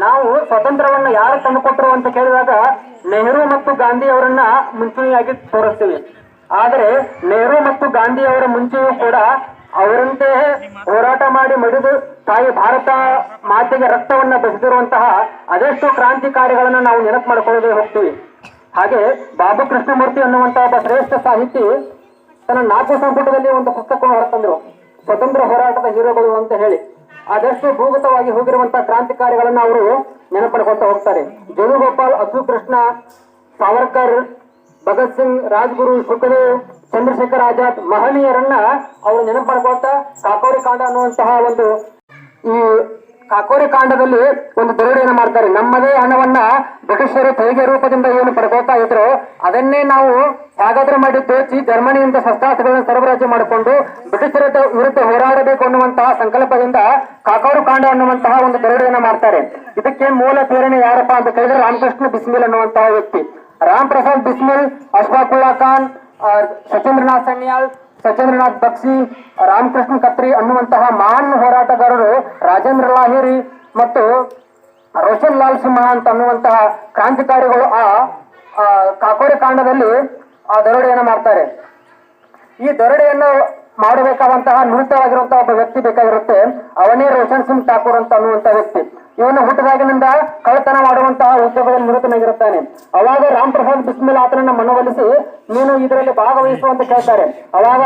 ನಾವು ಸ್ವತಂತ್ರವನ್ನ ಯಾರು ತಂದುಕೊಟ್ರು ಅಂತ ಕೇಳಿದಾಗ ನೆಹರು ಮತ್ತು ಗಾಂಧಿ ಅವರನ್ನ ಮುಂಚೂಣಿಯಾಗಿ ತೋರಿಸ್ತೀವಿ. ಆದರೆ ನೆಹರು ಮತ್ತು ಗಾಂಧಿ ಅವರ ಮುಂಚೆಯೂ ಕೂಡ ಅವರಂತೆ ಹೋರಾಟ ಮಾಡಿ ಮಡಿದು ತಾಯಿ ಭಾರತ ಮಾತೆಗೆ ರಕ್ತವನ್ನ ಬೆಸೆದಿರುವಂತಹ ಅದೆಷ್ಟು ಕ್ರಾಂತಿಕಾರಿಗಳನ್ನ ನಾವು ನೆನಪು ಮಾಡ್ಕೊಳ್ಳದೆ ಹೋಗ್ತೀವಿ. ಹಾಗೆ ಬಾಬು ಕೃಷ್ಣಮೂರ್ತಿ ಅನ್ನುವಂತಹ ಒಬ್ಬ ಶ್ರೇಷ್ಠ ಸಾಹಿತಿ ತನ್ನ 4 ಸಂಪುಟದಲ್ಲಿ ಒಂದು ಪುಸ್ತಕವನ್ನು ಹೊರತಂದ್ರು, ಸ್ವತಂತ್ರ ಹೋರಾಟದ ಹೀರೋಗಳು ಅಂತ ಹೇಳಿ. ಅದೆಷ್ಟು ಭೂಗತವಾಗಿ ಹೋಗಿರುವಂತಹ ಕ್ರಾಂತಿಕಾರಿಗಳನ್ನ ಅವರು ನೆನಪಡ್ಕೊಳ್ತಾ ಹೋಗ್ತಾರೆ. ಜೋಗುಗೋಪಾಲ್, ಅಸು ಕೃಷ್ಣ, ಸಾವರ್ಕರ್, ಭಗತ್ ಸಿಂಗ್, ರಾಜ್ಗುರು, ಸುಖದೇವ್, ಚಂದ್ರಶೇಖರ್ ಆಜಾದ್ ಮಹನೀಯರನ್ನ ಅವರು ನೆನಪಡ್ಕೊಳ್ತಾ ಕಾಕೋರಿ ಕಾಂಡ ಅನ್ನುವಂತಹ ಈ ಕಾಕೋರಿ ಕಾಂಡದಲ್ಲಿ ಒಂದು ದರೋಡೆಯನ್ನು ಮಾಡ್ತಾರೆ. ನಮ್ಮದೇ ಹಣವನ್ನ ಬ್ರಿಟಿಷರು ತೆರಿಗೆ ರೂಪದಿಂದ ಏನು ಪಡ್ಕೊಳ್ತಾ ಇದ್ರು ಅದನ್ನೇ ನಾವು ಹೇಗಾದ್ರೂ ಮಾಡಿ ದೋಚಿ ಜರ್ಮನಿಯಿಂದ ಶಸ್ತ್ರಾಸ್ತ್ರಗಳನ್ನು ಸರಬರಾಜು ಮಾಡಿಕೊಂಡು ಬ್ರಿಟಿಷರ ವಿರುದ್ಧ ಹೋರಾಡಬೇಕು ಅನ್ನುವಂತಹ ಸಂಕಲ್ಪದಿಂದ ಕಾಕೋರಿ ಕಾಂಡ ಅನ್ನುವಂತಹ ಒಂದು ದರೋಡೆಯನ್ನು ಮಾಡ್ತಾರೆ. ಇದಕ್ಕೆ ಮೂಲ ಪ್ರೇರಣೆ ಯಾರಪ್ಪ ಅಂತ ಕೇಳಿದ್ರೆ ರಾಮಕೃಷ್ಣ ಬಿಸ್ಮಿಲ್ ಅನ್ನುವಂತಹ ವ್ಯಕ್ತಿ. ರಾಮ್ ಪ್ರಸಾದ್ ಬಿಸ್ಮಿಲ್, ಅಶ್ಫಾಕುಲ್ಲಾ ಖಾನ್, ಸಚೇಂದ್ರನಾಥ್ ಸನ್ಯಾಲ್, ಸಚೇಂದ್ರನಾಥ್ ಬಕ್ಷಿ, ರಾಮಕೃಷ್ಣ ಕತ್ರಿ ಅನ್ನುವಂತಹ ಮಹಾನ್ ಹೋರಾಟಗಾರರು, ರಾಜೇಂದ್ರ ಲಾಹಿರಿ ಮತ್ತು ರೋಷನ್ ಲಾಲ್ ಸಿಂಹ ಅಂತ ಅನ್ನುವಂತಹ ಕ್ರಾಂತಿಕಾರಿಗಳು ಆ ಕಾಕೋರಿ ಕಾಂಡದಲ್ಲಿ ಆ ದರೋಡೆಯನ್ನು ಮಾಡ್ತಾರೆ. ಈ ದರೋಡೆಯನ್ನು ಮಾಡಬೇಕಾದಂತಹ ನುರಿತವಾಗಿರುವಂತಹ ಒಬ್ಬ ವ್ಯಕ್ತಿ ಬೇಕಾಗಿರುತ್ತೆ. ಅವನೇ ರೋಷನ್ ಸಿಂಗ್ ಠಾಕೂರ್ ಅಂತ ಅನ್ನುವಂತಹ ವ್ಯಕ್ತಿ. ಇವನು ಹುಟ್ಟಿದಾಗಿನಿಂದ ಕಳ್ಳತನ ಮಾಡುವಂತಹ ಉದ್ಯೋಗದಲ್ಲಿ ನಿರತನಾಗಿರುತ್ತಾನೆ. ಅವಾಗ ರಾಮ್ ಪ್ರಸಾದ್ ಬಿಸ್ಮಿಲ್ ಆತನನ್ನ ಮನವೊಲಿಸಿ ನೀನು ಇದರಲ್ಲಿ ಭಾಗವಹಿಸುವಂತ ಕೇಳ್ತಾರೆ. ಅವಾಗ